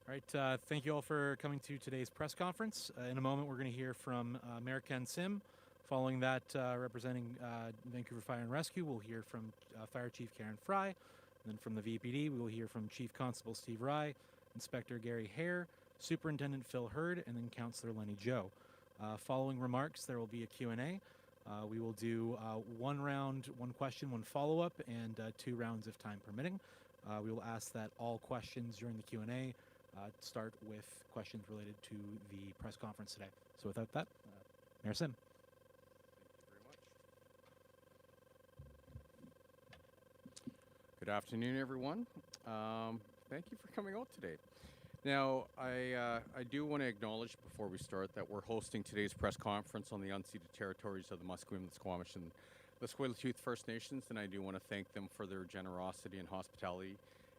All right, thank you all for coming to today's press conference. In a moment, we're going to hear from Mayor Ken Sim. Following that, representing Vancouver Fire and Rescue, we'll hear from Fire Chief Karen Fry. And then from the VPD, we will hear from Chief Constable Steve Rye, Inspector Gary Hare, Superintendent Phil Hurd, and then Councillor Lenny Zhou. Following remarks, there will be a Q&A. We will do one round, one question, one follow-up, and 2 rounds if time permitting. We will ask that all questions during the Q&A start with questions related to the press conference today. So without that, Mayor Sim. Good afternoon, everyone. Thank you for coming out today. Now, I do want to acknowledge before we start that we're hosting today's press conference on the unceded territories of the Musqueam, the Squamish, and the Tsleil-Waututh First Nations, and I do want to thank them for their generosity and hospitality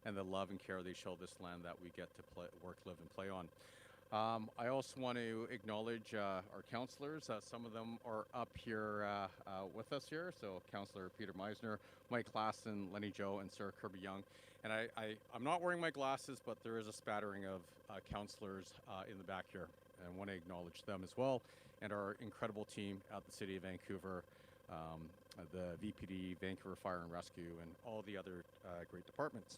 and the love and care they show this land that we get to work, live, and play on. I also want to acknowledge our councillors. Some of them are up here with us here. So Councillor Peter Meisner, Mike Klassen, Lenny Zhou, and Sarah Kirby-Young. And I'm not wearing my glasses, but there is a spattering of councillors in the back here. And I want to acknowledge them as well, and our incredible team at the City of Vancouver, the VPD, Vancouver Fire and Rescue, and all the other great departments.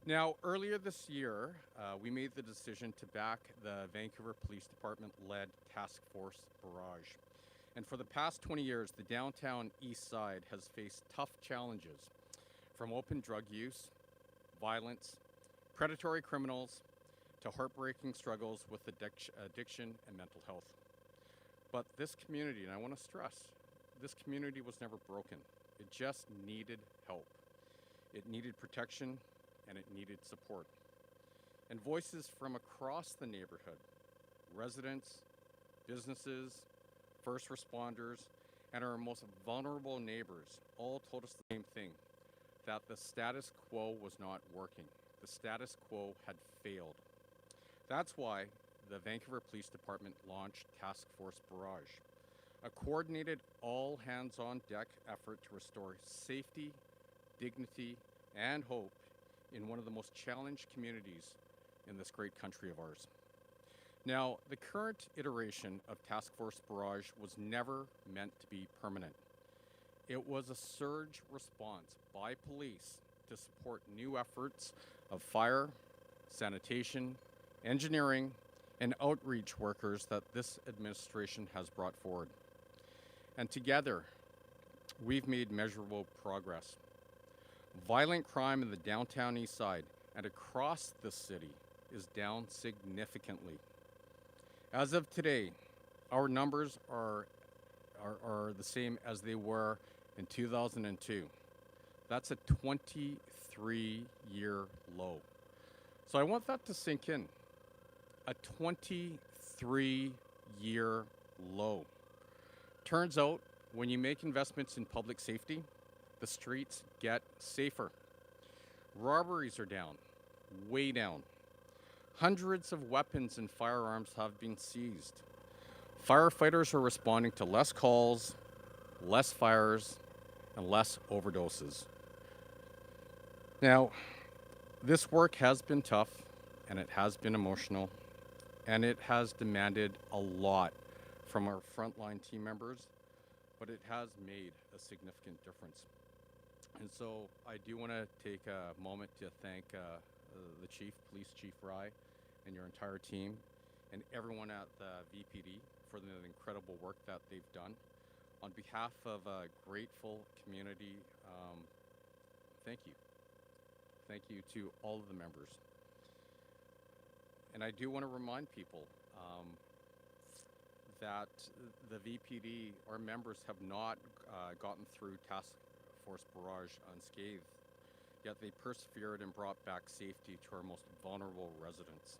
Now, earlier this year, we made the decision to back the Vancouver Police Department-led Task Force Barrage. And for the past 20 years, the downtown east side has faced tough challenges, from open drug use, violence, predatory criminals, to heartbreaking struggles with addiction and mental health. But this community, and I want to stress, this community was never broken. It just needed help. It needed protection, and it needed support. And voices from across the neighborhood, residents, businesses, first responders, and our most vulnerable neighbors all told us the same thing, that the status quo was not working. The status quo had failed. That's why the Vancouver Police Department launched Task Force Barrage, a coordinated all-hands-on-deck effort to restore safety, dignity, and hope in one of the most challenged communities in this great country of ours. Now, the current iteration of Task Force Barrage was never meant to be permanent. It was a surge response by police to support new efforts of fire, sanitation, engineering, and outreach workers that this administration has brought forward. And together, we've made measurable progress. Violent crime in the downtown east side and across the city is down significantly. As of today, our numbers are the same as they were in 2002. That's a 23-year low. So I want that to sink in. A 23-year low. Turns out, when you make investments in public safety, the streets get safer. Robberies are down, way down. Hundreds of weapons and firearms have been seized. Firefighters are responding to less calls, less fires, and less overdoses. Now, this work has been tough, and it has been emotional, and it has demanded a lot from our frontline team members, but it has made a significant difference. And so I do want to take a moment to thank the Police Chief Rye, and your entire team, and everyone at the VPD for the incredible work that they've done. On behalf of a grateful community, thank you. Thank you to all of the members. And I do want to remind people that the VPD, our members, have not gotten through Task Force Barrage unscathed, yet they persevered and brought back safety to our most vulnerable residents.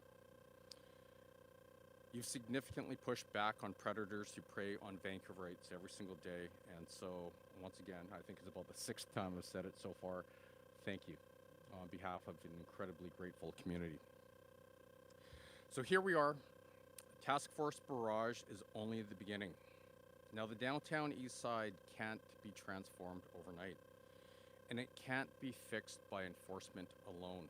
You've significantly pushed back on predators who prey on Vancouverites every single day, and so, once again, I think it's about the 6th time I've said it so far, thank you on behalf of an incredibly grateful community. So here we are. Task Force Barrage is only the beginning. Now, the downtown east side can't be transformed overnight, and it can't be fixed by enforcement alone.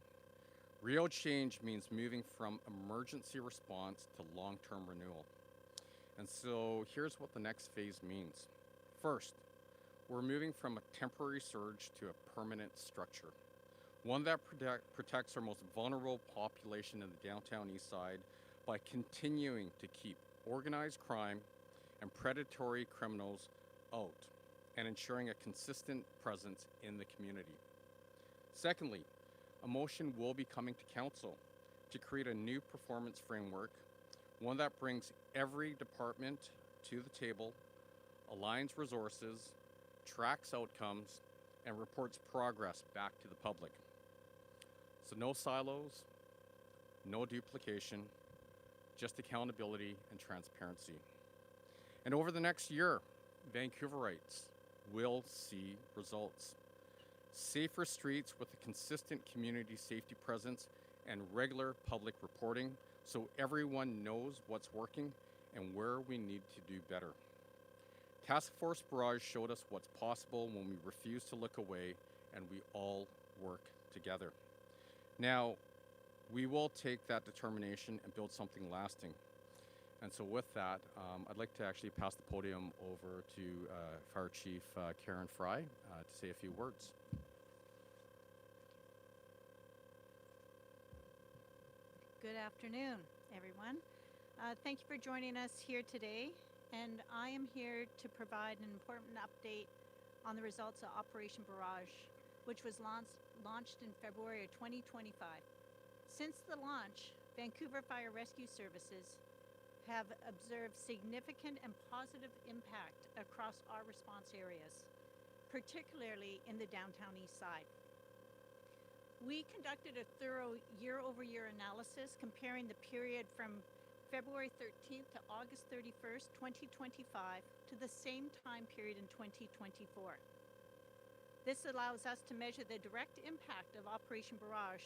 Real change means moving from emergency response to long-term renewal. And so here's what the next phase means. First, we're moving from a temporary surge to a permanent structure, one that protects our most vulnerable population in the downtown east side by continuing to keep organized crime and predatory criminals out and ensuring a consistent presence in the community. Secondly, a motion will be coming to council to create a new performance framework, one that brings every department to the table, aligns resources, tracks outcomes, and reports progress back to the public. So no silos, no duplication, just accountability and transparency. And over the next year, Vancouverites will see results. Safer streets with a consistent community safety presence and regular public reporting so everyone knows what's working and where we need to do better. Task Force Barrage showed us what's possible when we refuse to look away and we all work together. Now, we will take that determination and build something lasting. And so with that, I'd like to actually pass the podium over to Fire Chief Karen Fry to say a few words. Good afternoon, everyone. Thank you for joining us here today. And I am here to provide an important update on the results of Operation Barrage, which was launched in February of 2025. Since the launch, Vancouver Fire Rescue Services have observed significant and positive impact across our response areas, particularly in the downtown east side. We conducted a thorough year-over-year analysis comparing the period from February 13th to August 31st, 2025 to the same time period in 2024. This allows us to measure the direct impact of Operation Barrage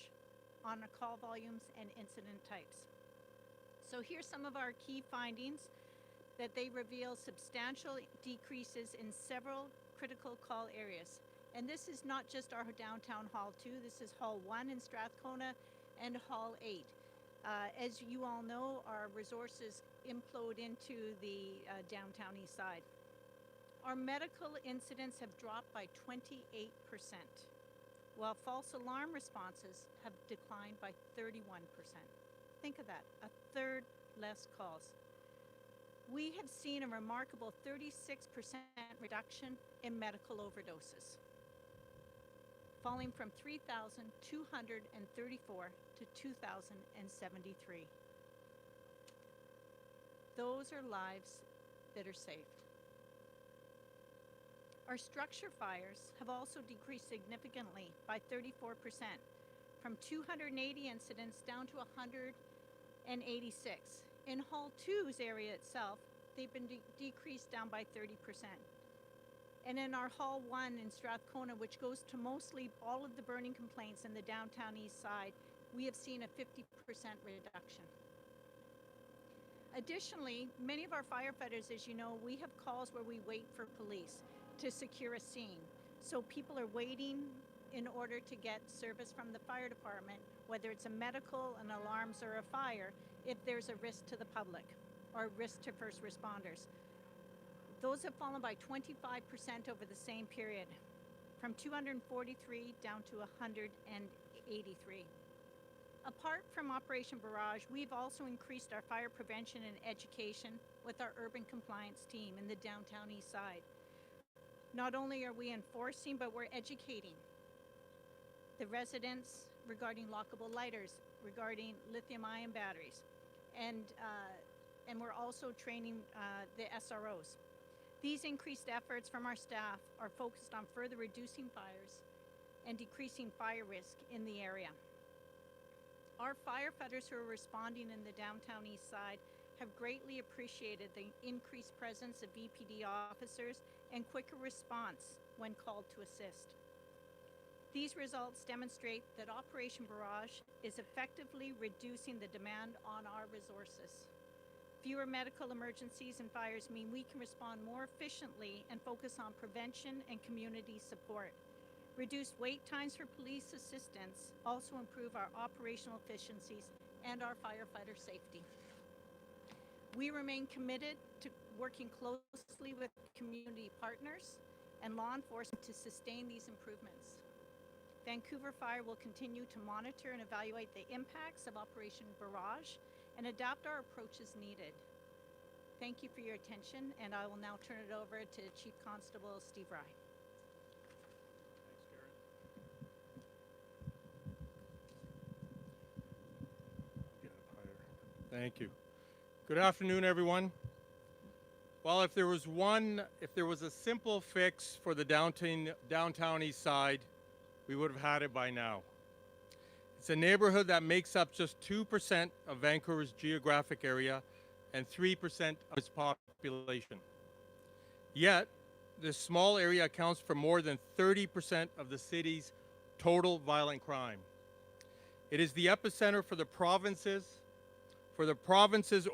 on our call volumes and incident types. So here's some of our key findings that they reveal substantial decreases in several critical call areas. And this is not just our downtown Hall 2, this is Hall 1 in Strathcona and Hall 8. As you all know, our resources implode into the downtown east side. Our medical incidents have dropped by 28%, while false alarm responses have declined by 31%. Think of that, a third less calls. We have seen a remarkable 36% reduction in medical overdoses, falling from 3,234 to 2,073. Those are lives that are saved. Our structure fires have also decreased significantly by 34%, from 280 incidents down to 186. In Hall 2's area itself, they've been decreased down by 30%. And in our Hall 1 in Strathcona, which goes to mostly all of the burning complaints in the downtown east side, we have seen a 50% reduction. Additionally, many of our firefighters, as you know, we have calls where we wait for police to secure a scene. So people are waiting in order to get service from the fire department, whether it's a medical, an alarms, or a fire, if there's a risk to the public or risk to first responders. Those have fallen by 25% over the same period, from 243 down to 183. Apart from Operation Barrage, we've also increased our fire prevention and education with our urban compliance team in the downtown east side. Not only are we enforcing, but we're educating the residents regarding lockable lighters, regarding lithium-ion batteries, and we're also training the SROs. These increased efforts from our staff are focused on further reducing fires and decreasing fire risk in the area. Our firefighters who are responding in the downtown east side have greatly appreciated the increased presence of VPD officers and quicker response when called to assist. These results demonstrate that Operation Barrage is effectively reducing the demand on our resources. Fewer medical emergencies and fires mean we can respond more efficiently and focus on prevention and community support, Reduced wait times for police assistance also improve our operational efficiencies and our firefighter safety. We remain committed to working closely with community partners and law enforcement to sustain these improvements. Vancouver Fire will continue to monitor and evaluate the impacts of Operation Barrage and adapt our approach as needed. Thank you for your attention, and I will now turn it over to Chief Constable Steve Rye. Thank you. Good afternoon, everyone. Well, if there was a simple fix for the downtown east side, we would have had it by now. It's a neighborhood that makes up just 2% of Vancouver's geographic area and 3% of its population. Yet, this small area accounts for more than 30% of the city's total violent crime. It is the epicenter for the province's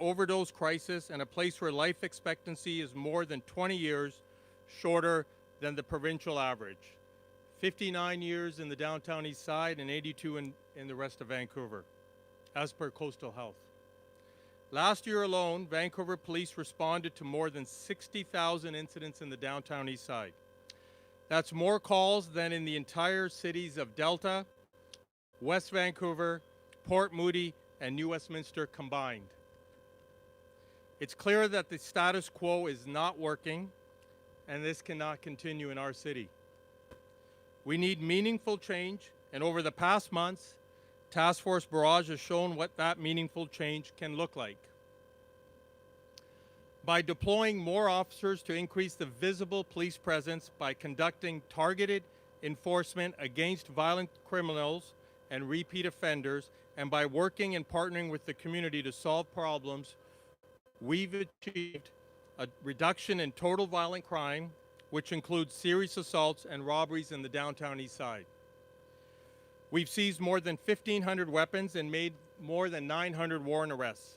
overdose crisis, and a place where life expectancy is more than 20 years shorter than the provincial average. 59 years in the downtown east side and 82 in the rest of Vancouver, as per Coastal Health. Last year alone, Vancouver police responded to more than 60,000 incidents in the downtown east side. That's more calls than in the entire cities of Delta, West Vancouver, Port Moody, and New Westminster combined. It's clear that the status quo is not working, and this cannot continue in our city. We need meaningful change, and over the past months, Task Force Barrage has shown what that meaningful change can look like. By deploying more officers to increase the visible police presence, by conducting targeted enforcement against violent criminals and repeat offenders, and by working and partnering with the community to solve problems, we've achieved a reduction in total violent crime, which includes serious assaults and robberies in the downtown east side. We've seized more than 1,500 weapons and made more than 900 warrant arrests.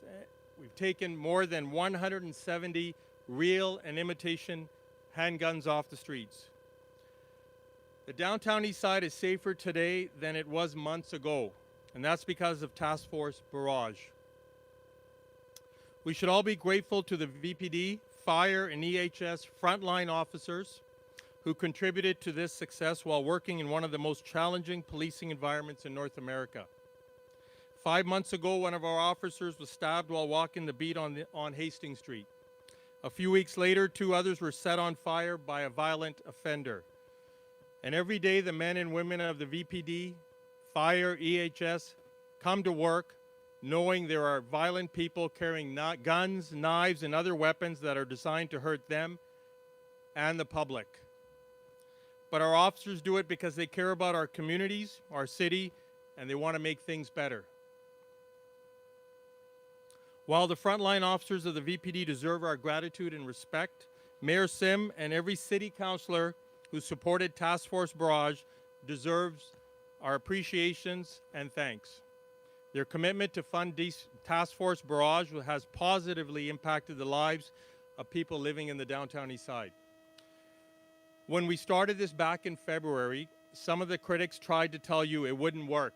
We've taken more than 170 real and imitation handguns off the streets. The downtown east side is safer today than it was months ago, and that's because of Task Force Barrage. We should all be grateful to the VPD, fire, and EHS frontline officers who contributed to this success while working in one of the most challenging policing environments in North America. 5 months ago, one of our officers was stabbed while walking the beat on Hastings Street. A few weeks later, 2 others were set on fire by a violent offender. And every day, the men and women of the VPD, fire, EHS, come to work knowing there are violent people carrying guns, knives, and other weapons that are designed to hurt them and the public. But our officers do it because they care about our communities, our city, and they want to make things better. While the frontline officers of the VPD deserve our gratitude and respect, Mayor Sim and every city councillor who supported Task Force Barrage deserves our appreciations and thanks. Their commitment to fund Task Force Barrage has positively impacted the lives of people living in the downtown east side. When we started this back in February, some of the critics tried to tell you it wouldn't work.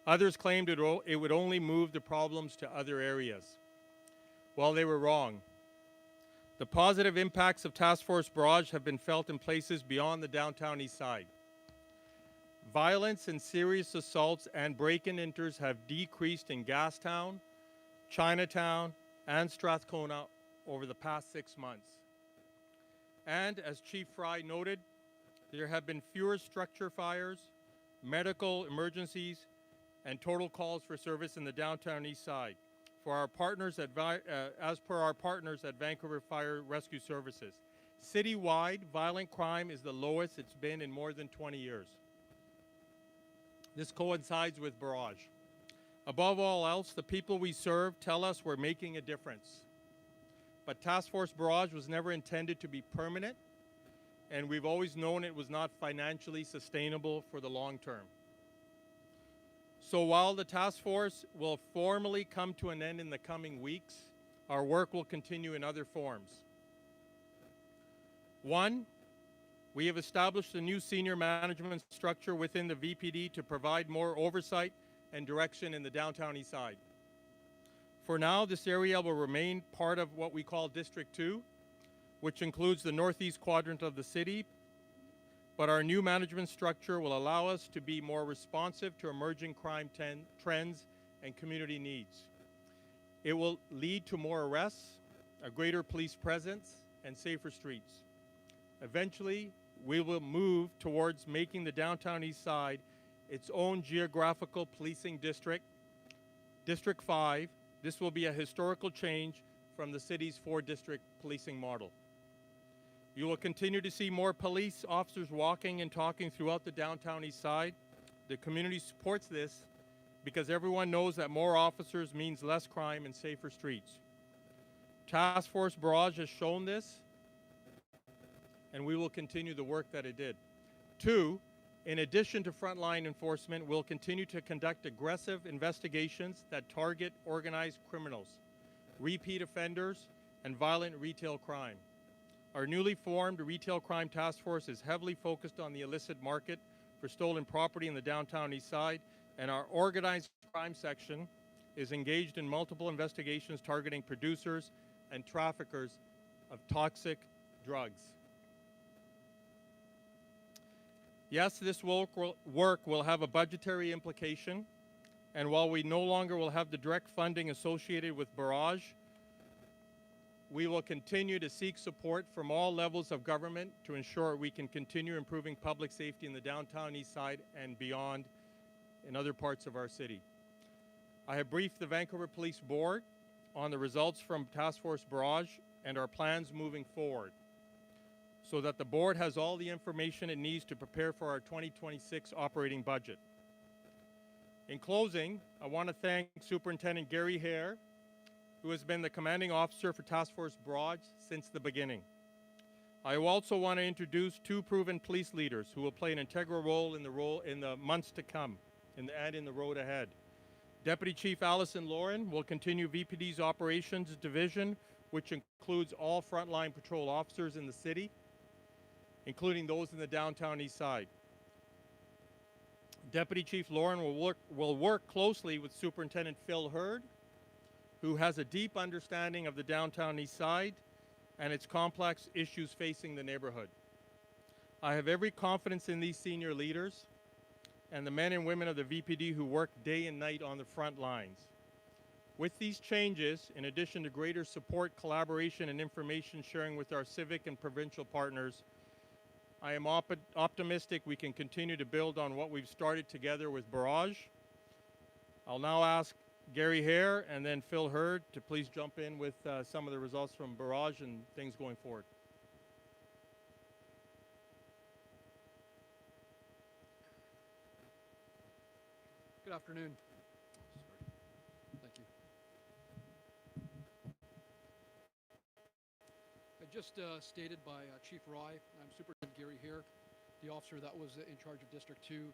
Others claimed it would only move the problems to other areas. Well, they were wrong. The positive impacts of Task Force Barrage have been felt in places beyond the downtown east side. Violence and serious assaults and break-and-enters have decreased in Gastown, Chinatown, and Strathcona over the past 6 months. And as Chief Fry noted, there have been fewer structure fires, medical emergencies, and total calls for service in the downtown east side for our partners as per our partners at Vancouver Fire Rescue Services. Citywide, violent crime is the lowest it's been in more than 20 years. This coincides with Barrage. Above all else, the people we serve tell us we're making a difference. But Task Force Barrage was never intended to be permanent, and we've always known it was not financially sustainable for the long term. So while the task force will formally come to an end in the coming weeks, our work will continue in other forms. One, We have established a new senior management structure within the VPD to provide more oversight and direction in the downtown east side. For now, this area will remain part of what we call District 2, which includes the northeast quadrant of the city, but our new management structure will allow us to be more responsive to emerging crime trends and community needs. It will lead to more arrests, a greater police presence, and safer streets. Eventually, we will move towards making the downtown east side its own geographical policing district, District 5. This will be a historical change from the city's 4-district policing model. You will continue to see more police officers walking and talking throughout the downtown east side. The community supports this because everyone knows that more officers means less crime and safer streets. Task Force Barrage has shown this, and we will continue the work that it did. 2, in addition to frontline enforcement, we'll continue to conduct aggressive investigations that target organized criminals, repeat offenders, and violent retail crime. Our newly formed Retail Crime Task Force is heavily focused on the illicit market for stolen property in the downtown east side, and our organized crime section is engaged in multiple investigations targeting producers and traffickers of toxic drugs. Yes, this work will have a budgetary implication, and while we no longer will have the direct funding associated with Barrage, we will continue to seek support from all levels of government to ensure we can continue improving public safety in the downtown east side and beyond in other parts of our city. I have briefed the Vancouver Police Board on the results from Task Force Barrage and our plans moving forward, so that the board has all the information it needs to prepare for our 2026 operating budget. In closing, I want to thank Superintendent Gary Hare, who has been the commanding officer for Task Force Barrage since the beginning. I also want to introduce 2 proven police leaders who will play an integral role in the months to come and in the road ahead. Deputy Chief Allison Lauren will continue VPD's operations division, which includes all frontline patrol officers in the city, including those in the downtown east side. Deputy Chief Lauren will work closely with Superintendent Phil Hurd, who has a deep understanding of the downtown east side and its complex issues facing the neighborhood. I have every confidence in these senior leaders and the men and women of the VPD who work day and night on the front lines. With these changes, in addition to greater support, collaboration, and information sharing with our civic and provincial partners, I am optimistic we can continue to build on what we've started together with Barrage. I'll now ask Gary Hare and then Phil Hurd to please jump in with some of the results from Barrage and things going forward. Good afternoon. Thank you. Just stated by Chief Rye, I'm Superintendent Gary Hare, the officer that was in charge of District 2,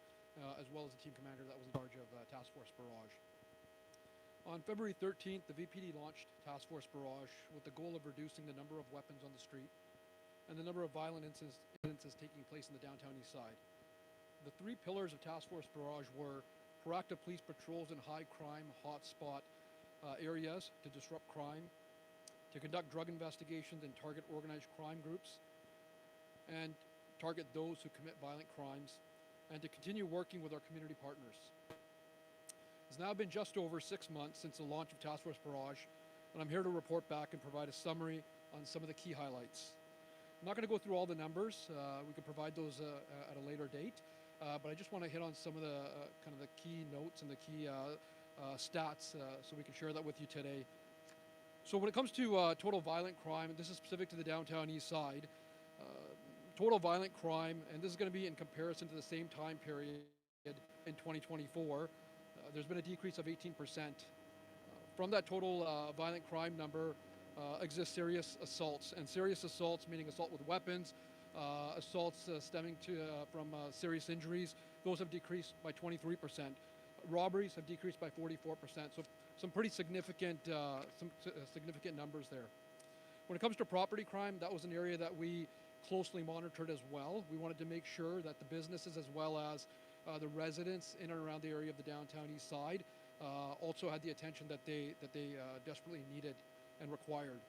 as well as the team commander that was in charge of Task Force Barrage. On February 13th, the VPD launched Task Force Barrage with the goal of reducing the number of weapons on the street and the number of violent incidences taking place in the downtown east side. The 3 pillars of Task Force Barrage were proactive police patrols in high crime hotspot areas to disrupt crime, to conduct drug investigations and target organized crime groups, and target those who commit violent crimes, and to continue working with our community partners. It's now been just over 6 months since the launch of Task Force Barrage, and I'm here to report back and provide a summary on some of the key highlights. I'm not going to go through all the numbers. We can provide those at a later date, but I just want to hit on some of the kind of the key notes and the key stats so we can share that with you today. So when it comes to total violent crime, and this is specific to the downtown east side, total violent crime, and this is going to be in comparison to the same time period in 2024, there's been a decrease of 18%. From that total violent crime number exists serious assaults, and serious assaults meaning assault with weapons, assaults stemming from serious injuries, those have decreased by 23%. Robberies have decreased by 44%. So some pretty significant, significant numbers there. When it comes to property crime, that was an area that we closely monitored as well. We wanted to make sure that the businesses as well as the residents in and around the area of the downtown east side also had the attention that they desperately needed and required.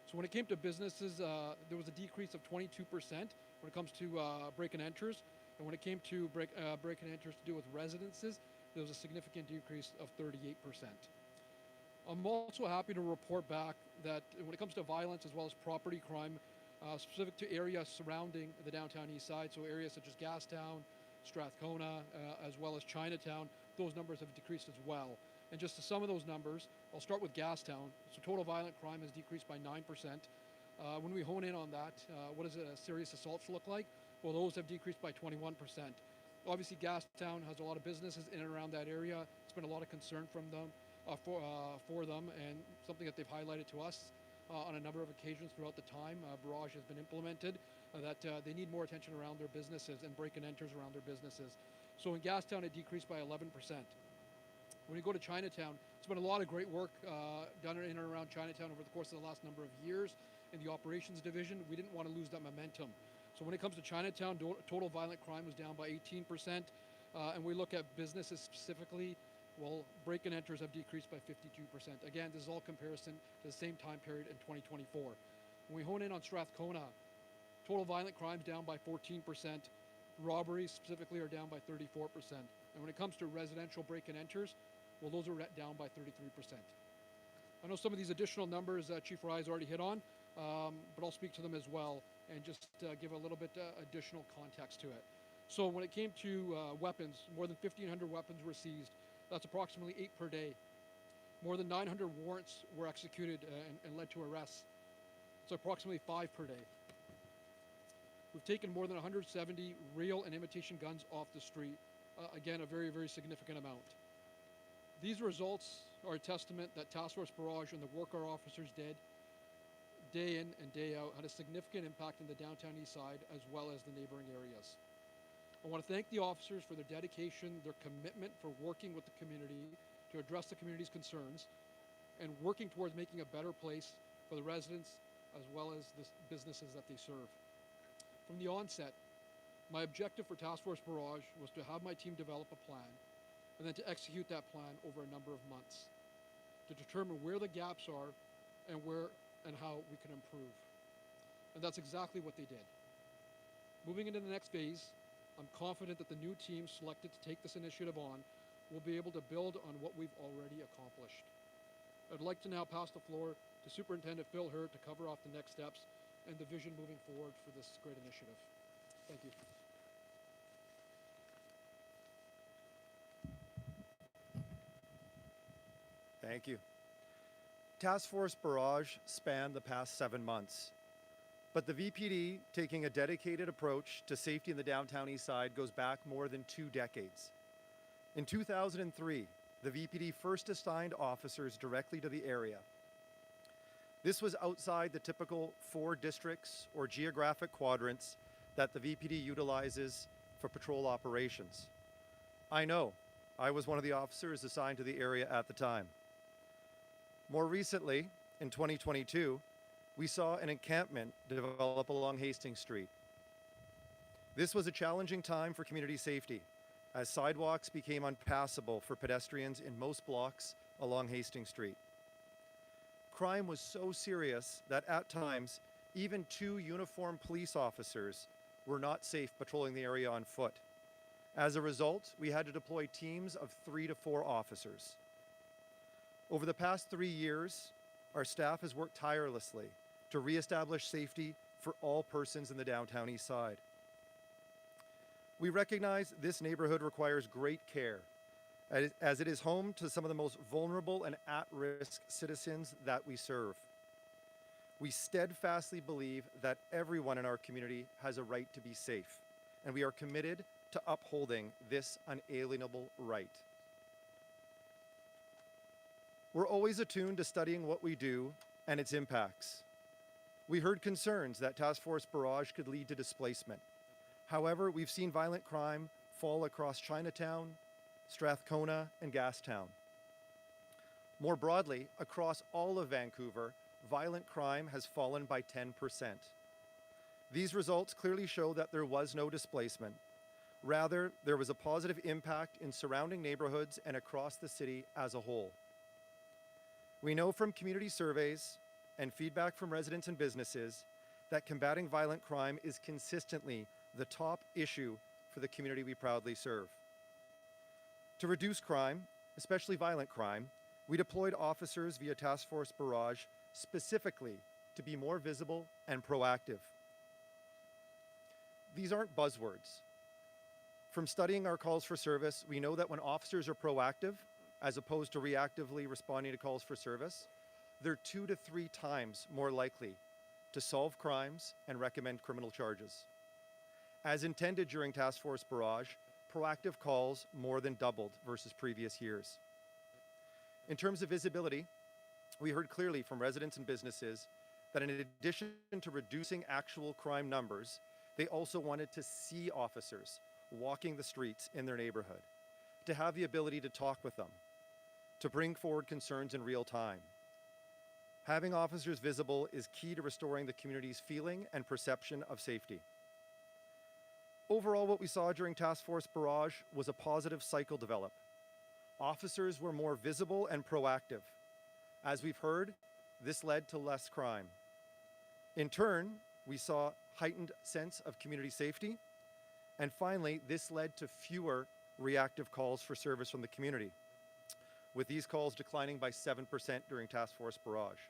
So when it came to businesses, there was a decrease of 22% when it comes to break and enters. And when it came to break and enters to do with residences, there was a significant decrease of 38%. I'm also happy to report back that when it comes to violence as well as property crime, specific to areas surrounding the downtown east side, so areas such as Gastown, Strathcona, as well as Chinatown, those numbers have decreased as well. And just to some of those numbers, I'll start with Gastown. So total violent crime has decreased by 9%. When we hone in on that, what does serious assaults look like? Well, those have decreased by 21%. Obviously, Gastown has a lot of businesses in and around that area. It's been a lot of concern from them, for them, and something that they've highlighted to us on a number of occasions throughout the time Barrage has been implemented, that they need more attention around their businesses and break and enters around their businesses. So in Gastown, it decreased by 11%. When you go to Chinatown, it's been a lot of great work done in and around Chinatown over the course of the last number of years in the operations division. We didn't want to lose that momentum. So when it comes to Chinatown, total violent crime was down by 18%. And we look at businesses specifically, well, break and enters have decreased by 52%. Again, this is all comparison to the same time period in 2024. When we hone in on Strathcona, total violent crimes down by 14%. Robberies specifically are down by 34%. And when it comes to residential break and enters, well, those are down by 33%. I know some of these additional numbers Chief Rye has already hit on, but I'll speak to them as well and just give a little bit additional context to it. So when it came to weapons, more than 1,500 weapons were seized. That's approximately 8 per day. More than 900 warrants were executed and led to arrests. So approximately 5 per day. We've taken more than 170 real and imitation guns off the street. Again, a very, very significant amount. These results are a testament that Task Force Barrage and the work our officers did day in and day out had a significant impact in the downtown east side as well as the neighboring areas. I want to thank the officers for their dedication, their commitment for working with the community to address the community's concerns and working towards making a better place for the residents as well as the businesses that they serve. From the onset, my objective for Task Force Barrage was to have my team develop a plan and then to execute that plan over a number of months to determine where the gaps are and where and how we can improve. And that's exactly what they did. Moving into the next phase, I'm confident that the new team selected to take this initiative on will be able to build on what we've already accomplished. I'd like to now pass the floor to Superintendent Phil Hurd to cover off the next steps and the vision moving forward for this great initiative. Thank you. Thank you. Task Force Barrage spanned the past 7 months, but the VPD taking a dedicated approach to safety in the downtown east side goes back more than 2 decades. In 2003, the VPD first assigned officers directly to the area. This was outside the typical 4 districts or geographic quadrants that the VPD utilizes for patrol operations. I know, I was one of the officers assigned to the area at the time. More recently, in 2022, we saw an encampment develop along Hastings Street. This was a challenging time for community safety, as sidewalks became unpassable for pedestrians in most blocks along Hastings Street. Crime was so serious that at times, even 2 uniformed police officers were not safe patrolling the area on foot. As a result, we had to deploy teams of 3 to 4 officers. Over the past 3 years, our staff has worked tirelessly to reestablish safety for all persons in the downtown east side. We recognize this neighborhood requires great care, as it is home to some of the most vulnerable and at-risk citizens that we serve. We steadfastly believe that everyone in our community has a right to be safe, and we are committed to upholding this unalienable right. We're always attuned to studying what we do and its impacts. We heard concerns that Task Force Barrage could lead to displacement. However, we've seen violent crime fall across Chinatown, Strathcona, and Gastown. More broadly, across all of Vancouver, violent crime has fallen by 10%. These results clearly show that there was no displacement. Rather, there was a positive impact in surrounding neighborhoods and across the city as a whole. We know from community surveys and feedback from residents and businesses that combating violent crime is consistently the top issue for the community we proudly serve. To reduce crime, especially violent crime, we deployed officers via Task Force Barrage specifically to be more visible and proactive. These aren't buzzwords. From studying our calls for service, we know that when officers are proactive, as opposed to reactively responding to calls for service, they're 2 to 3 times more likely to solve crimes and recommend criminal charges. As intended during Task Force Barrage, proactive calls more than doubled versus previous years. In terms of visibility, we heard clearly from residents and businesses that in addition to reducing actual crime numbers, they also wanted to see officers walking the streets in their neighborhood, to have the ability to talk with them, to bring forward concerns in real time. Having officers visible is key to restoring the community's feeling and perception of safety. Overall, what we saw during Task Force Barrage was a positive cycle develop. Officers were more visible and proactive. As we've heard, this led to less crime. In turn, we saw heightened sense of community safety. And finally, this led to fewer reactive calls for service from the community, with these calls declining by 7% during Task Force Barrage.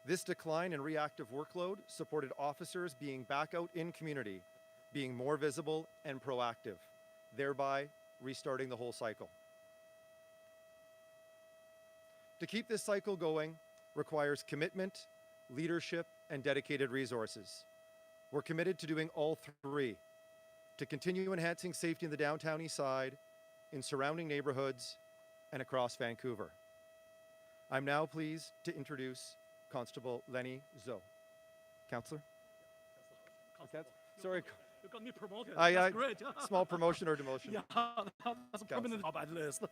This decline in reactive workload supported officers being back out in community, being more visible and proactive, thereby restarting the whole cycle. To keep this cycle going requires commitment, leadership, and dedicated resources. We're committed to doing all three, to continue enhancing safety in the downtown east side, in surrounding neighborhoods, and across Vancouver. I'm now pleased to introduce Constable Lenny Zhou. Councillor? Constable. Sorry. You got me promoted. I- That's great. Small promotion or demotion? Yeah, that's a permanent job at least.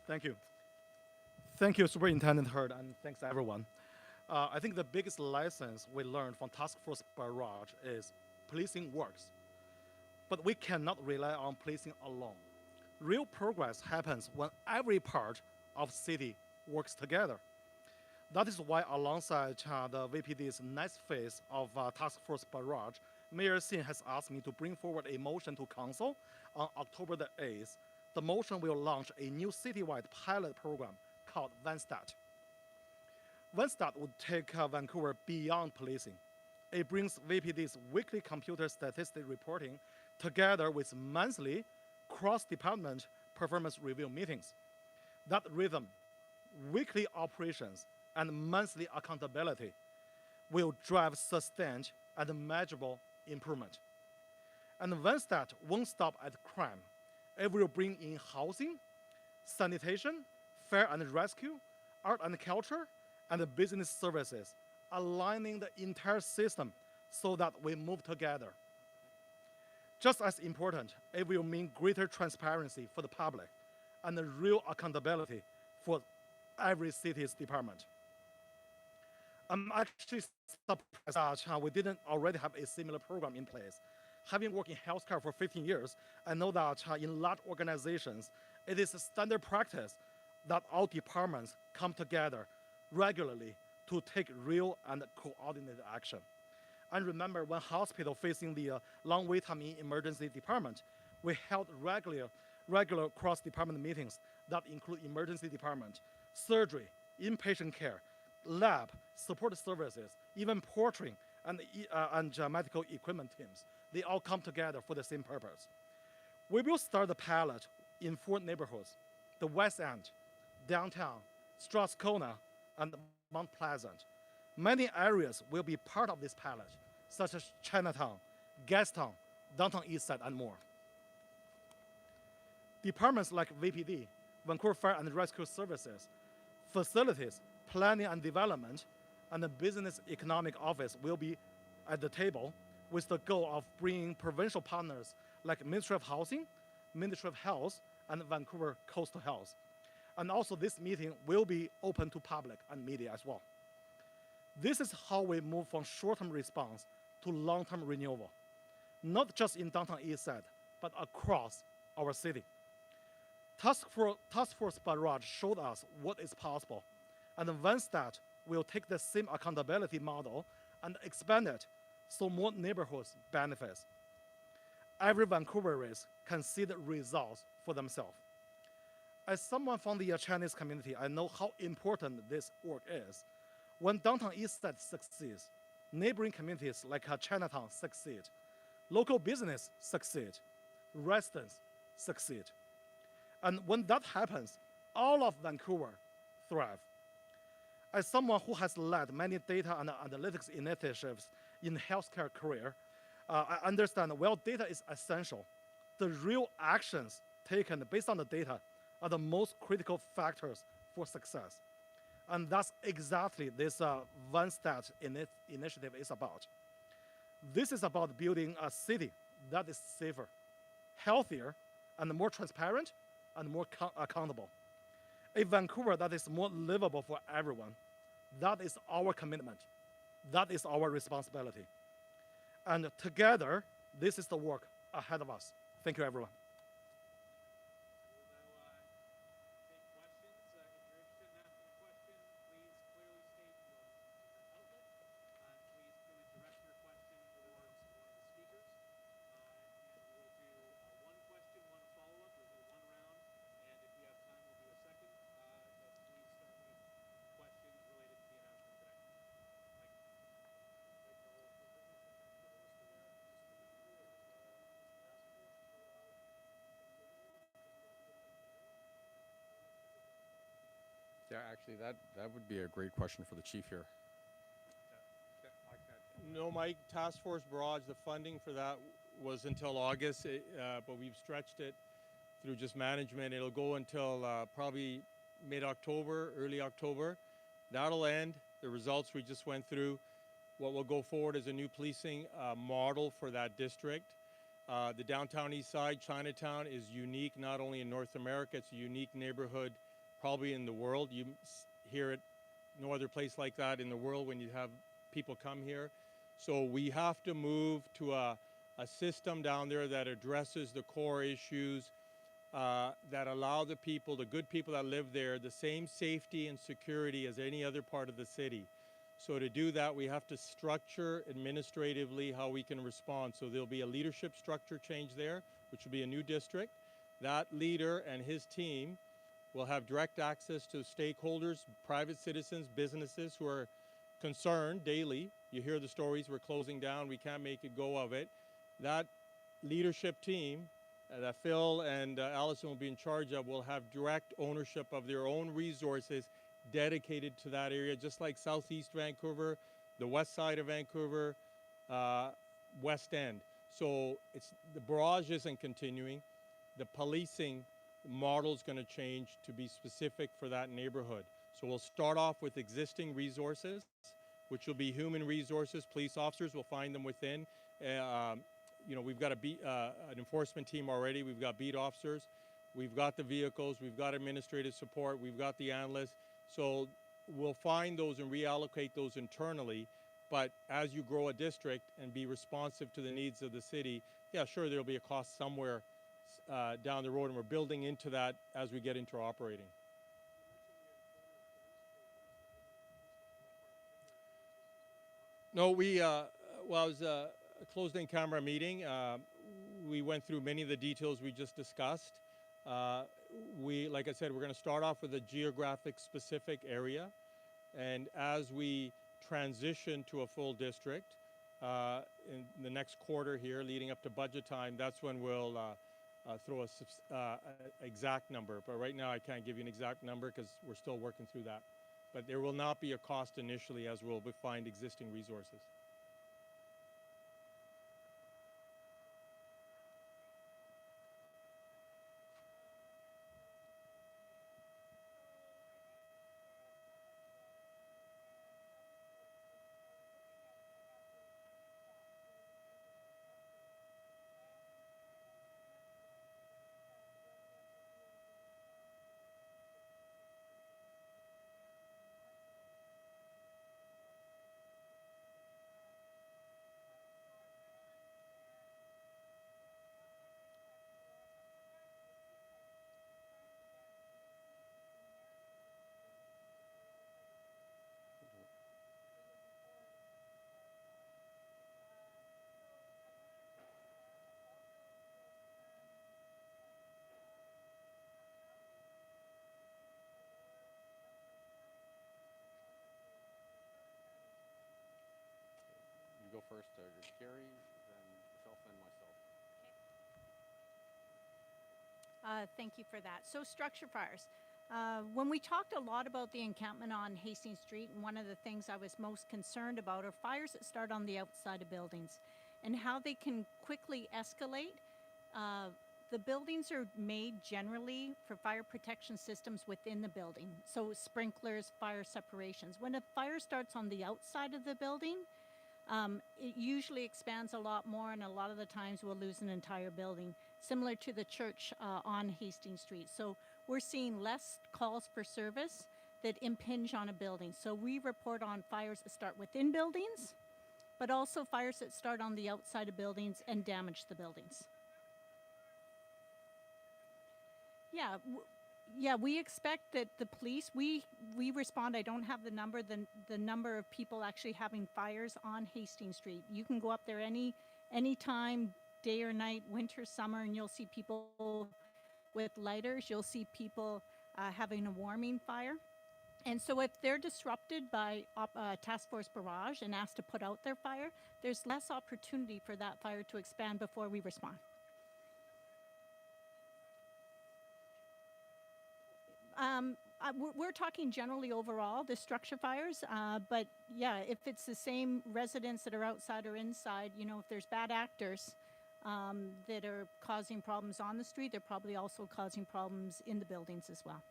Thank you. Thank you, Superintendent Hurd, and thanks everyone. I think the biggest lessons we learned from Task Force Barrage is policing works, but we cannot rely on policing alone. Real progress happens when every part of city works together. That is why alongside the VPD's next phase of Task Force Barrage, Mayor Sim has asked me to bring forward a motion to Council on October the 8th. The motion will launch a new citywide pilot program called Vanstat. Vanstat would take Vancouver beyond policing. It brings VPD's weekly computer statistic reporting together with monthly cross-department performance review meetings. That rhythm, weekly operations, and monthly accountability will drive sustained and measurable improvement. And Vanstat won't stop at crime. It will bring in housing, sanitation, fire and rescue, art and culture, and business services, aligning the entire system so that we move together. Just as important, it will mean greater transparency for the public and real accountability for every city's department. I'm actually surprised that we didn't already have a similar program in place. Having worked in healthcare for 15 years, I know that in large organizations, it is a standard practice that all departments come together regularly to take real and coordinated action. And remember, when hospital facing the long wait time in emergency department, we held regular cross-department meetings that include emergency department, surgery, inpatient care, lab, support services, even portering, and medical equipment teams. They all come together for the same purpose. We will start the pilot in 4 neighborhoods: the West End, downtown, Strathcona, and Mount Pleasant. Many areas will be part of this pilot, such as Chinatown, Gastown, downtown East Side, and more. Departments like VPD, Vancouver Fire and Rescue Services, facilities, planning and development, and the Business Economic Office will be at the table with the goal of bringing provincial partners like Ministry of Housing, Ministry of Health, and Vancouver Coastal Health. And also this meeting will be open to public and media as well. This is how we move from short-term response to long-term renewal, not just in downtown East Side, but across our city. Task Force Barrage showed us what is possible, and Vanstat will take the same accountability model and expand it so more neighborhoods benefit. Every Vancouverite can see the results for themselves. As someone from the Chinese community, I know how important this work is. When downtown East Side succeeds, neighboring communities like Chinatown succeed, local business succeed, residents succeed. And when that happens, all of Vancouver thrive. As someone who has led many data and analytics initiatives in healthcare career, I understand while data is essential, the real actions taken based on the data are the most critical factors for success. And that's exactly this Vanstat initiative is about. This is about building a city that is safer, healthier, and more transparent and more accountable. A Vancouver that is more livable for everyone. That is our commitment. That is our responsibility. And together, this is the work ahead of us. Thank you, everyone. Yeah, actually, that would be a great question for the chief here. No, Mike, Task Force Barrage, the funding for that was until August, but we've stretched it through just management. It'll go until probably mid-October, early October. That'll end. The results we just went through. What will go forward is a new policing model for that district. The downtown east side, Chinatown, is unique not only in North America, it's a unique neighborhood probably in the world. You hear it no other place like that in the world when you have people come here. So we have to move to a system down there that addresses the core issues, that allow the people, the good people that live there, the same safety and security as any other part of the city. So to do that, we have to structure administratively how we can respond. So there'll be a leadership structure change there, which will be a new district. That leader and his team will have direct access to stakeholders, private citizens, businesses who are concerned daily. You hear the stories, we're closing down, we can't make a go of it. That leadership team that Phil and Allison will be in charge of will have direct ownership of their own resources dedicated to that area, just like Southeast Vancouver, the west side of Vancouver, West End. So the barrage isn't continuing. The policing model is going to change to be specific for that neighborhood. So we'll start off with existing resources, which will be human resources. Police officers, will find them within. We've got an enforcement team already. We've got beat officers. We've got the vehicles. We've got administrative support. We've got the analysts. So we'll find those and reallocate those internally. But as you grow a district and be responsive to the needs of the city, yeah, sure, there'll be a cost somewhere down the road, and we're building into that as we get into operating. No, it was a closed-in camera meeting. We went through many of the details we just discussed. Like I said, we're going to start off with a geographic specific area, and as we transition to a full district in the next quarter here, leading up to budget time, that's when we'll throw a exact number. But right now I can't give you an exact number because we're still working through that. But there will not be a cost initially, as we'll find existing resources. first to Gary, then myself, then myself. Thank you for that. So structure fires. When we talked a lot about the encampment on Hastings Street, and one of the things I was most concerned about are fires that start on the outside of buildings and how they can quickly escalate. The buildings are made generally for fire protection systems within the building. So sprinklers, fire separations. When a fire starts on the outside of the building, it usually expands a lot more, and a lot of the times we'll lose an entire building, similar to the church on Hastings Street. So we're seeing less calls for service that impinge on a building. So we report on fires that start within buildings, but also fires that start on the outside of buildings and damage the buildings. Yeah, we expect that the police, we respond. I don't have the number, the number of people actually having fires on Hastings Street. You can go up there any time, day or night, winter, summer, and you'll see people with lighters. You'll see people having a warming fire. And so if they're disrupted by Task Force Barrage and asked to put out their fire, there's less opportunity for that fire to expand before we respond. We're talking generally overall, the structure fires, but yeah, if it's the same residents that are outside or inside, you know, if there's bad actors that are causing problems on the street, they're probably also causing problems in the buildings as well.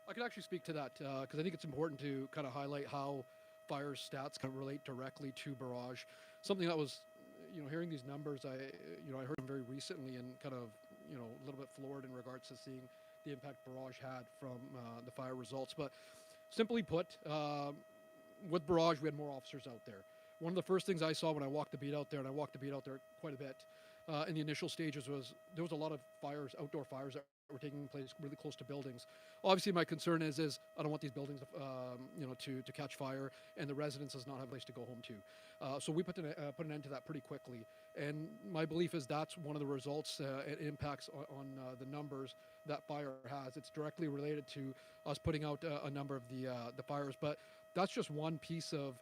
I could actually speak to that because I think it's important to kind of highlight how fire stats can relate directly to barrage. Something that was, you know, hearing these numbers, I heard them very recently and kind of, you know, a little bit floored in regards to seeing the impact barrage had from the fire results. But simply put, with barrage, we had more officers out there. One of the first things I saw when I walked the beat out there, and I walked the beat out there quite a bit in the initial stages, was there was a lot of fires, outdoor fires that were taking place really close to buildings. Obviously, my concern is I don't want these buildings, to catch fire, and the residents does not have a place to go home to. So we put an end to that pretty quickly. And my belief is that's one of the results and impacts on the numbers that fire has. It's directly related to us putting out a number of the fires, but that's just one piece of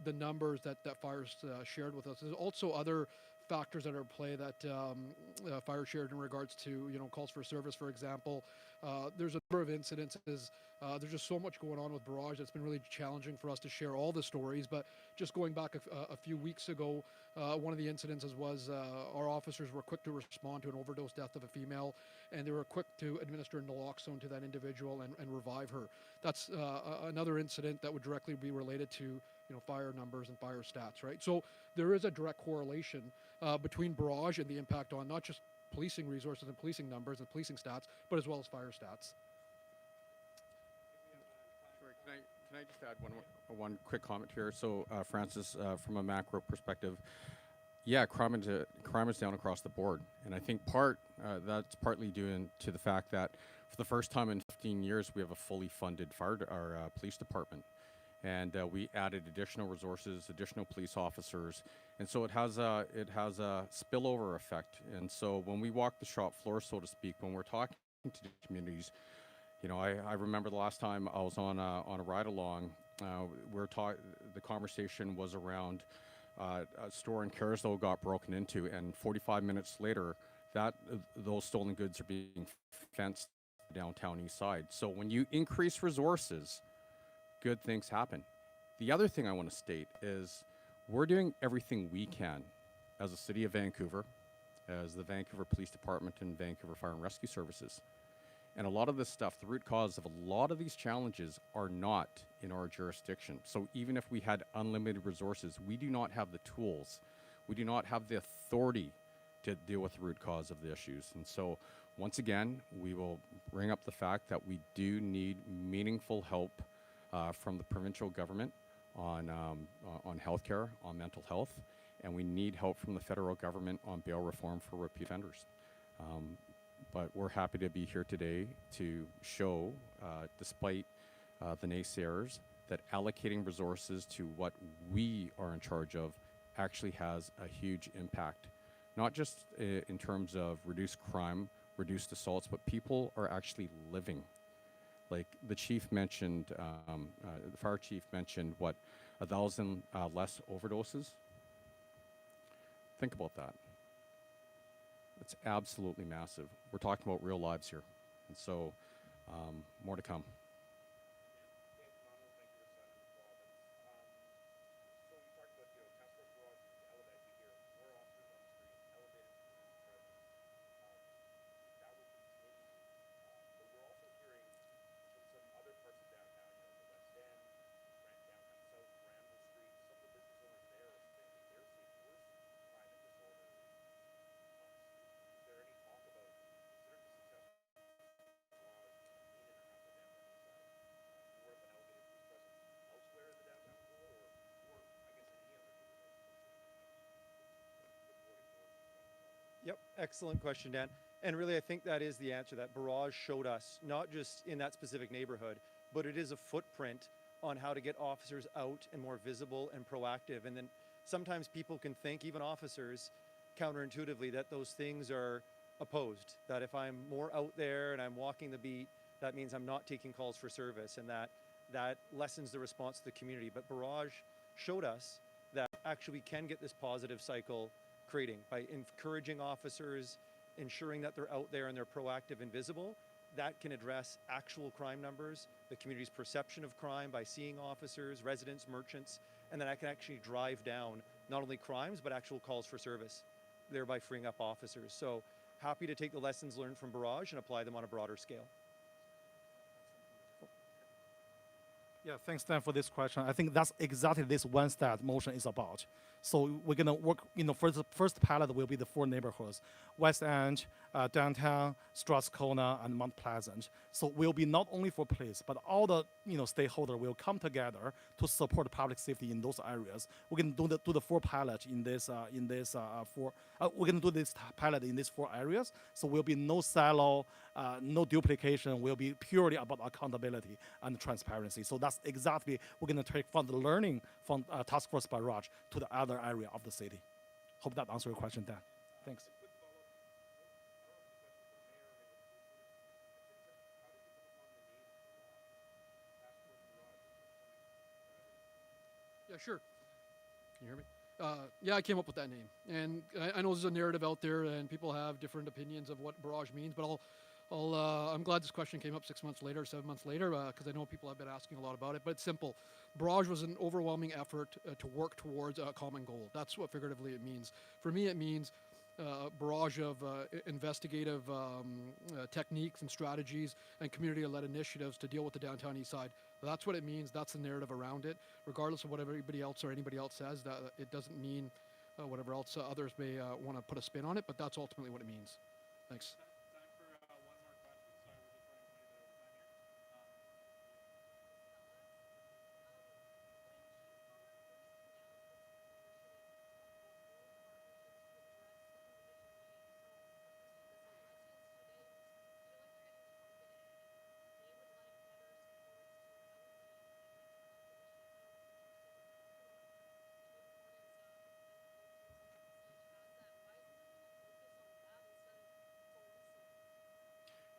the numbers that fires shared with us. There's also other factors that are at play that fire shared in regards to, you know, calls for service, for example. There's a number of incidences. There's just so much going on with barrage. It's been really challenging for us to share all the stories, but just going back a few weeks ago, one of the incidences was our officers were quick to respond to an overdose death of a female, and they were quick to administer naloxone to that individual and revive her. That's another incident that would directly be related to, you know, fire numbers and fire stats, right? So there is a direct correlation between barrage and the impact on not just policing resources and policing numbers and policing stats, but as well as fire stats. Sure. Can I just add one quick comment here? So, Francis, from a macro perspective, yeah, crime is down across the board, and I think that's partly due to the fact that for the first time in 15 years, we have a fully funded police department. And we added additional resources, additional police officers, and so it has a spillover effect. And so when we walk the shop floor, so to speak, when we're talking to the communities, you know, I remember the last time I was on a ride along, the conversation was around a store in Carrisdale got broken into, and 45 minutes later, those stolen goods are being fenced downtown east side. So when you increase resources, good things happen. The other thing I want to state is we're doing everything we can as a city of Vancouver, as the Vancouver Police Department and Vancouver Fire and Rescue Services. And a lot of this stuff, the root cause of a lot of these challenges are not in our jurisdiction. So even if we had unlimited resources, we do not have the tools. We do not have the authority to deal with the root cause of the issues. And so once again, we will bring up the fact that we do need meaningful help from the provincial government on healthcare, on mental health, and we need help from the federal government on bail reform for repeat offenders. But we're happy to be here today to show, despite the naysayers, that allocating resources to what we are in charge of actually has a huge impact, not just in terms of reduced crime, reduced assaults, but people are actually living. Like the chief mentioned, the fire chief mentioned what 1,000 less overdoses. Think about that. It's absolutely massive. We're talking about real lives here. And so, more to come. Yep, excellent question, Dan. And really, I think that is the answer that Barrage showed us, not just in that specific neighborhood, but it is a footprint on how to get officers out and more visible and proactive. And then sometimes people can think, even officers, counterintuitively, that those things are opposed. That if I'm more out there and I'm walking the beat, that means I'm not taking calls for service, and that lessens the response to the community. But Barrage showed us that actually we can get this positive cycle creating by encouraging officers, ensuring that they're out there and they're proactive and visible. That can address actual crime numbers, the community's perception of crime by seeing officers, residents, merchants, and then I can actually drive down not only crimes but actual calls for service, thereby freeing up officers. So happy to take the lessons learned from Barrage and apply them on a broader scale. Yeah, thanks, Dan, for this question. I think that's exactly this Vanstat motion is about. So we're gonna work, first pilot will be the 4 neighborhoods: West End, downtown, Strathcona, and Mount Pleasant. So we'll be not only for police, but all the stakeholder will come together to support public safety in those areas. We're gonna do the 4 pilot in this we're gonna do this pilot in these 4 areas. So will be no silo, no duplication. Will be purely about accountability and transparency. So that's exactly we're gonna take from the learning from Task Force Barrage to the other area of the city. Hope that answers your question, Dan. Thanks. Yeah, sure. Can you hear me? Yeah, I came up with that name, and I know there's a narrative out there, and people have different opinions of what Barrage means. But I'm glad this question came up 6 months later, 7 months later, because I know people have been asking a lot about it. But it's simple. Barrage was an overwhelming effort to work towards a common goal. That's what figuratively it means. For me, it means barrage of investigative techniques and strategies and community-led initiatives to deal with the downtown east side. That's what it means. That's the narrative around it. Regardless of what everybody else or anybody else says, that it doesn't mean whatever else others may want to put a spin on it, but that's ultimately what it means. Thanks.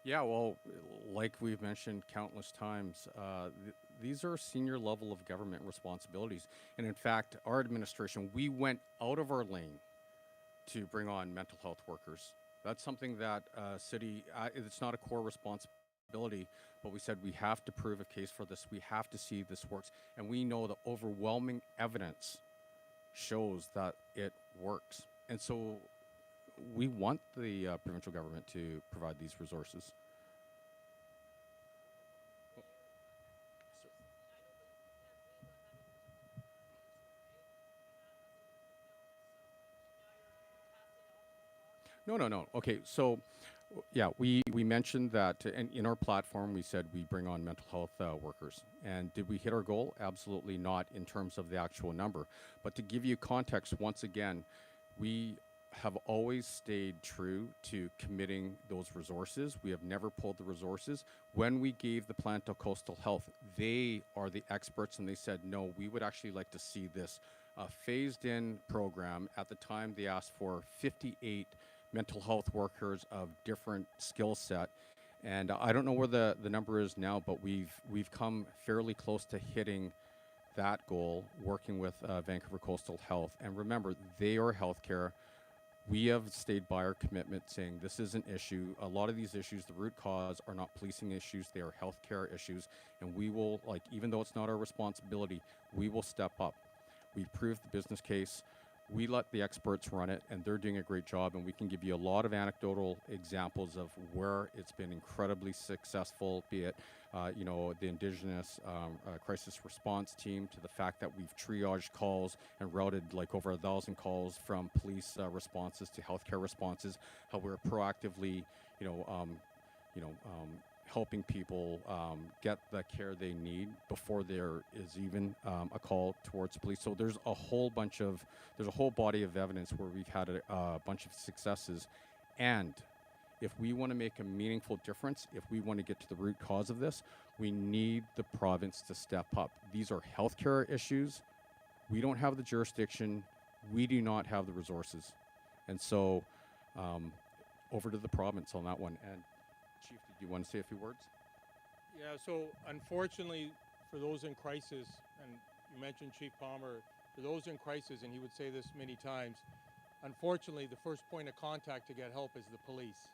Yeah, well, like we've mentioned countless times, these are senior level of government responsibilities. And in fact, our administration, we went out of our lane to bring on mental health workers. That's something that city, it's not a core responsibility, but we said we have to prove a case for this. We have to see this works. And we know the overwhelming evidence shows that it works. And so we want the provincial government to provide these resources. No. Okay, so yeah, we mentioned that, and in our platform, we said we bring on mental health workers. And did we hit our goal? Absolutely not in terms of the actual number. But to give you context, once again, we have always stayed true to committing those resources. We have never pulled the resources. When we gave the plan to Coastal Health, they are the experts, and they said, no, we would actually like to see this phased-in program. At the time, they asked for 58 mental health workers of different skill set. And I don't know where the number is now, but we've come fairly close to hitting that goal, working with Vancouver Coastal Health. And remember, they are healthcare. We have stayed by our commitment saying this is an issue. A lot of these issues, the root cause, are not policing issues, they are healthcare issues. And we will, like, even though it's not our responsibility, we will step up. We've proved the business case. We let the experts run it, and they're doing a great job. And we can give you a lot of anecdotal examples of where it's been incredibly successful, be it, you know, the Indigenous crisis response team, to the fact that we've triaged calls and routed like over 1,000 calls from police responses to healthcare responses. How we're proactively, helping people get the care they need before there is even a call towards police. So there's a whole body of evidence where we've had a bunch of successes. And if we want to make a meaningful difference, if we want to get to the root cause of this, we need the province to step up. These are healthcare issues. We don't have the jurisdiction. We do not have the resources. And so over to the province on that one. And Chief, did you want to say a few words? Yeah, so unfortunately, for those in crisis, and you mentioned Chief Palmer, for those in crisis, and he would say this many times, unfortunately, the first point of contact to get help is the police.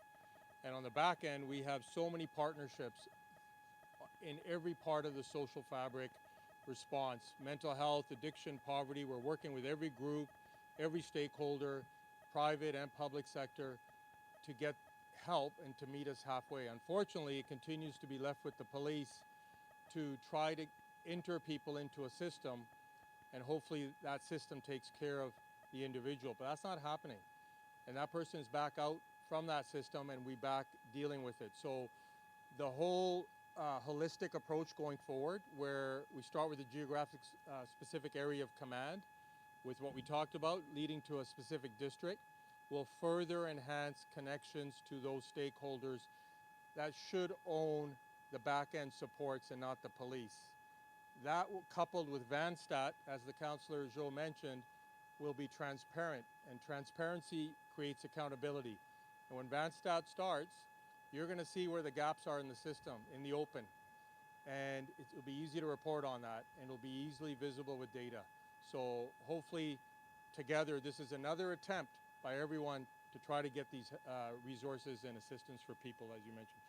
And on the back end, we have so many partnerships in every part of the social fabric response. Mental health, addiction, poverty, we're working with every group, every stakeholder, private and public sector, to get help and to meet us halfway. Unfortunately, it continues to be left with the police to try to enter people into a system, and hopefully that system takes care of the individual. But that's not happening. And that person is back out from that system, and we back dealing with it. So the whole holistic approach going forward, where we start with a geographic specific area of command with what we talked about, leading to a specific district, will further enhance connections to those stakeholders that should own the back-end supports and not the police. That, coupled with Vanstat, as the Councillor Zhou mentioned, will be transparent, and transparency creates accountability. And when Vanstat starts, you're going to see where the gaps are in the system, in the open. And it will be easy to report on that, and it'll be easily visible with data. So hopefully, together, this is another attempt by everyone to try to get these resources and assistance for people, as you mentioned.